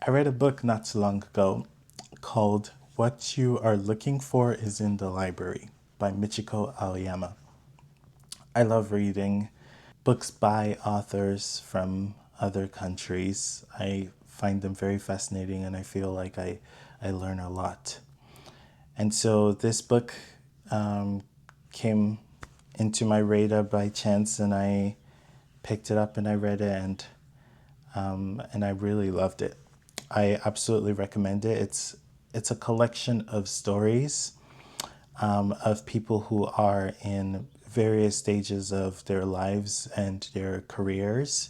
I read a book not too long ago called What You Are Looking For Is in the Library by Michiko Aoyama. I love reading books by authors from other countries. I find them very fascinating and I feel like I learn a lot. And so this book um, came into my radar by chance and I picked it up and I read it and I really loved it. I absolutely recommend it. It's a collection of stories of people who are in various stages of their lives and their careers,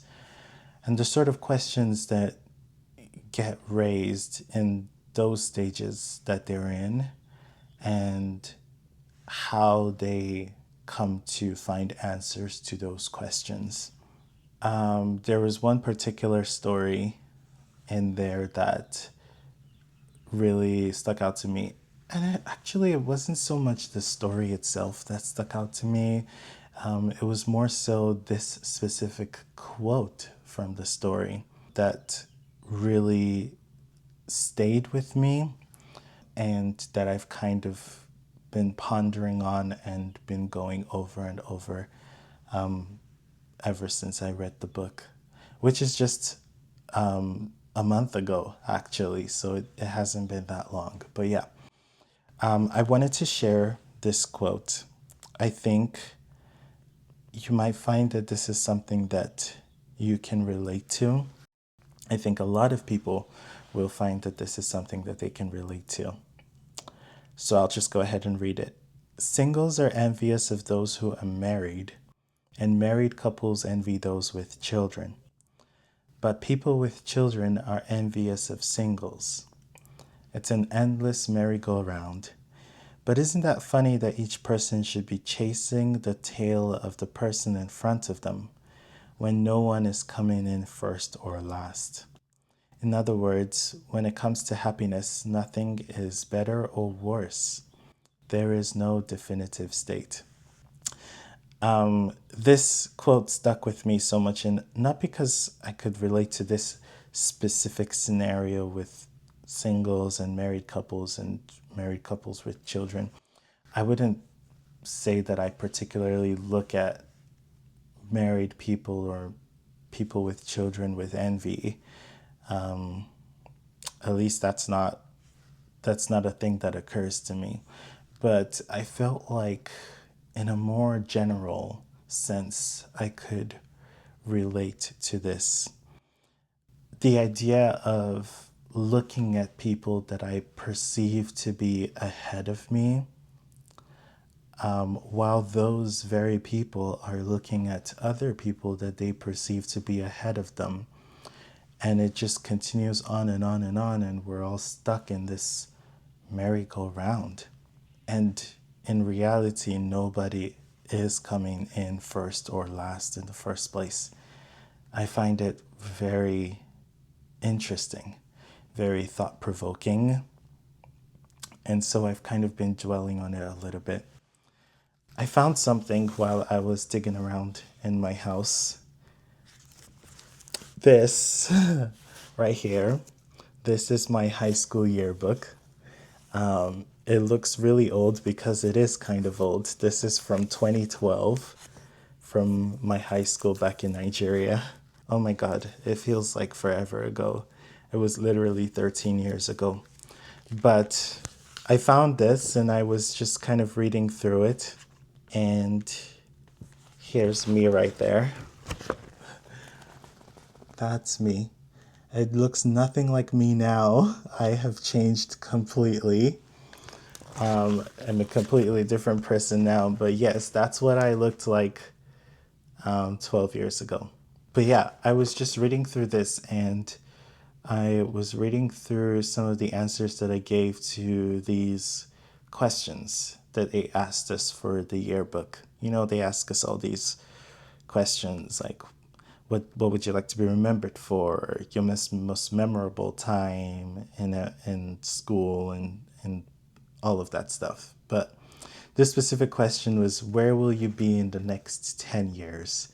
and the sort of questions that get raised in those stages that they're in, and how they come to find answers to those questions. There was one particular story in there that really stuck out to me. And it wasn't so much the story itself that stuck out to me. It was more so this specific quote from the story that really stayed with me and that I've kind of been pondering on and been going over and over ever since I read the book, which is just a month ago, actually. So it hasn't been that long. But yeah, I wanted to share this quote. I think you might find that this is something that you can relate to. I think a lot of people will find that this is something that they can relate to. So I'll just go ahead and read it. Singles are envious of those who are married, and married couples envy those with children. But people with children are envious of singles. It's an endless merry-go-round. But isn't that funny that each person should be chasing the tail of the person in front of them when no one is coming in first or last? In other words, when it comes to happiness, nothing is better or worse. There is no definitive state. This quote stuck with me so much, and not because I could relate to this specific scenario with singles and married couples with children. I wouldn't say that I particularly look at married people or people with children with envy. At least that's not a thing that occurs to me. But I felt like in a more general sense I could relate to this. The idea of looking at people that I perceive to be ahead of me, while those very people are looking at other people that they perceive to be ahead of them. And it just continues on and on and on, and we're all stuck in this merry-go-round. And in reality, nobody is coming in first or last in the first place. I find it very interesting, very thought provoking. And so I've kind of been dwelling on it a little bit. I found something while I was digging around in my house. This right here, this is my high school yearbook. It looks really old because it is kind of old. This is from 2012 from my high school back in Nigeria. Oh my God, it feels like forever ago. It was literally 13 years ago. But I found this and I was just kind of reading through it. And here's me right there. That's me. It looks nothing like me now. I have changed completely. I'm a completely different person now. But yes, that's what I looked like 12 years ago. But yeah, I was just reading through this and I was reading through some of the answers that I gave to these questions that they asked us for the yearbook. You know, they ask us all these questions like, what would you like to be remembered for? Your most memorable time in school and all of that stuff. But this specific question was, where will you be in the next 10 years?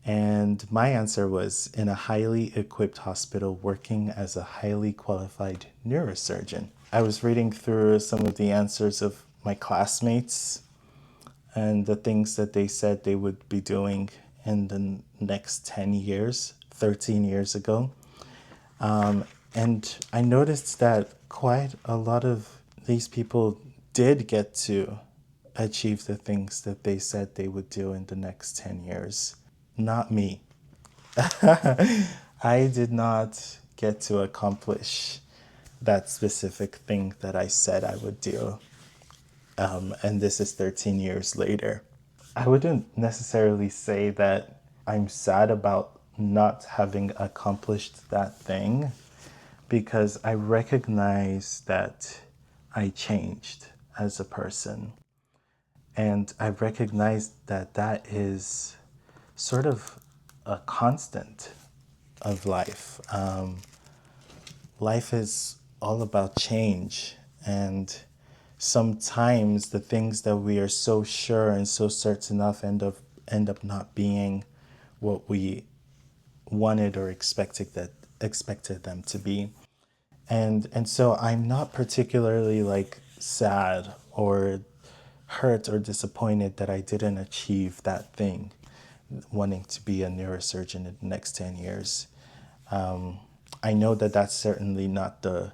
And my answer was in a highly equipped hospital working as a highly qualified neurosurgeon. I was reading through some of the answers of my classmates and the things that they said they would be doing in the next 10 years, 13 years ago. And I noticed that quite a lot of these people did get to achieve the things that they said they would do in the next 10 years. Not me. I did not get to accomplish that specific thing that I said I would do. And this is 13 years later. I wouldn't necessarily say that I'm sad about not having accomplished that thing because I recognize that I changed as a person. And I recognize that that is sort of a constant of life. Life is all about change, and sometimes the things that we are so sure and so certain of end up not being what we wanted or expected them to be. And so I'm not particularly like sad or hurt or disappointed that I didn't achieve that thing, wanting to be a neurosurgeon in the next 10 years. I know that that's certainly not the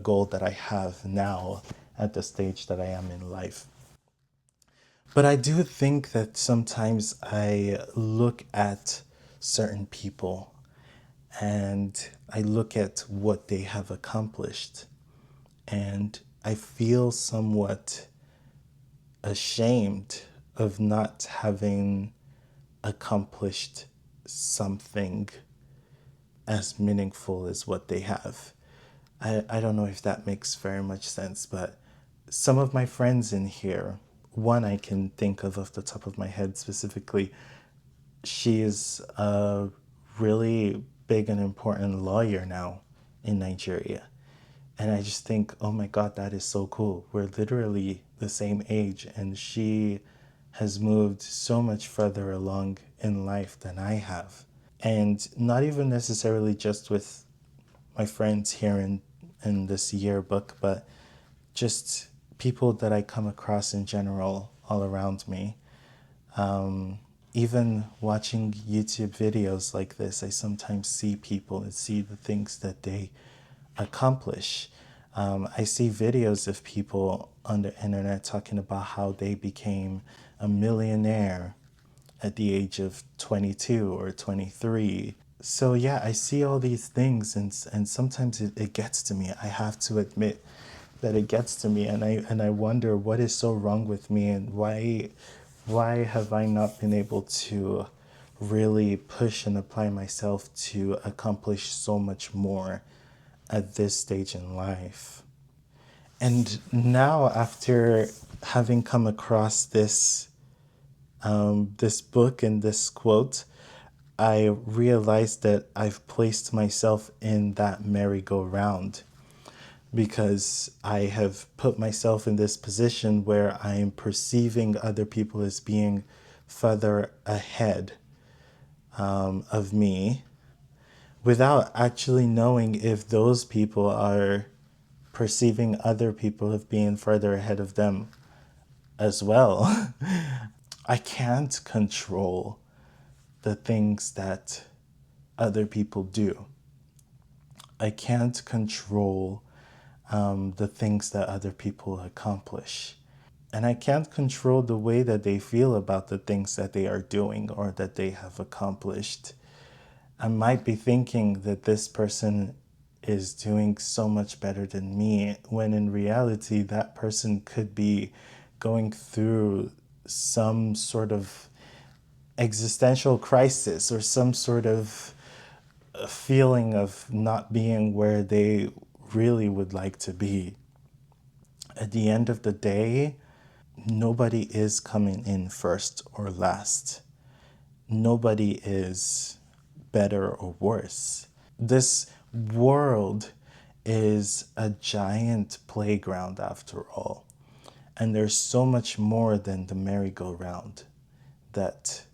goal that I have now at the stage that I am in life. But I do think that sometimes I look at certain people and I look at what they have accomplished and I feel somewhat ashamed of not having accomplished something as meaningful as what they have. I don't know if that makes very much sense, but some of my friends in here, one I can think of off the top of my head specifically, she is a really big and important lawyer now in Nigeria. And I just think, oh my God, that is so cool. We're literally the same age, and she has moved so much further along in life than I have. And not even necessarily just with my friends here in this yearbook, but just people that I come across in general all around me. Even watching YouTube videos like this, I sometimes see people and see the things that they accomplish. I see videos of people on the internet talking about how they became a millionaire at the age of 22 or 23. So yeah, I see all these things and sometimes it gets to me. I have to admit that it gets to me and I wonder what is so wrong with me and why have I not been able to really push and apply myself to accomplish so much more at this stage in life. And now after having come across this book and this quote, I realized that I've placed myself in that merry-go-round because I have put myself in this position where I am perceiving other people as being further ahead of me without actually knowing if those people are perceiving other people as being further ahead of them as well. I can't control the things that other people do. I can't control the things that other people accomplish. And I can't control the way that they feel about the things that they are doing or that they have accomplished. I might be thinking that this person is doing so much better than me, when in reality, that person could be going through some sort of existential crisis or some sort of feeling of not being where they really would like to be. At the end of the day, nobody is coming in first or last. Nobody is better or worse. This world is a giant playground after all. And there's so much more than the merry-go-round that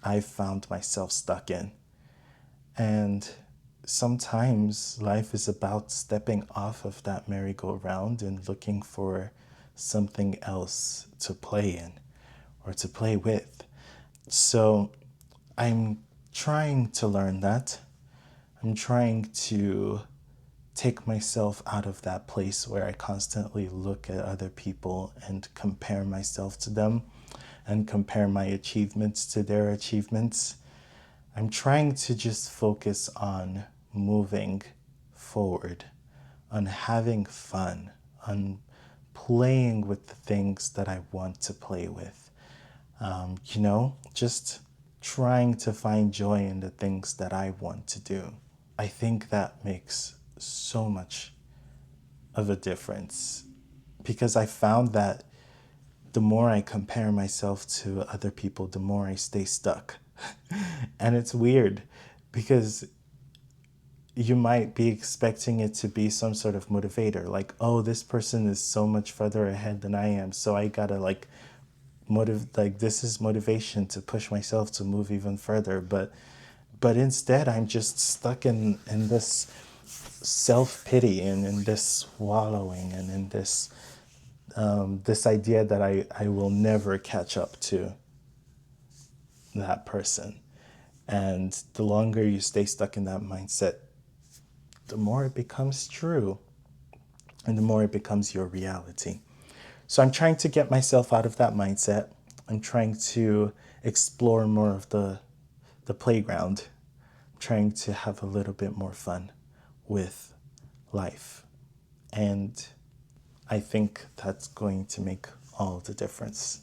I found myself stuck in. And sometimes life is about stepping off of that merry-go-round and looking for something else to play in or to play with. So I'm trying to learn that. I'm trying to take myself out of that place where I constantly look at other people and compare myself to them and compare my achievements to their achievements. I'm trying to just focus on moving forward, on having fun, on playing with the things that I want to play with. Just trying to find joy in the things that I want to do. I think that makes so much of a difference because I found that the more I compare myself to other people, the more I stay stuck. And it's weird because you might be expecting it to be some sort of motivator, like, oh, this person is so much further ahead than I am, so I gotta this is motivation to push myself to move even further. But instead I'm just stuck in this self-pity and in this wallowing and in this idea that I will never catch up to that person. And the longer you stay stuck in that mindset, the more it becomes true and the more it becomes your reality. So I'm trying to get myself out of that mindset. I'm trying to explore more of the playground. I'm trying to have a little bit more fun with life. And I think that's going to make all the difference.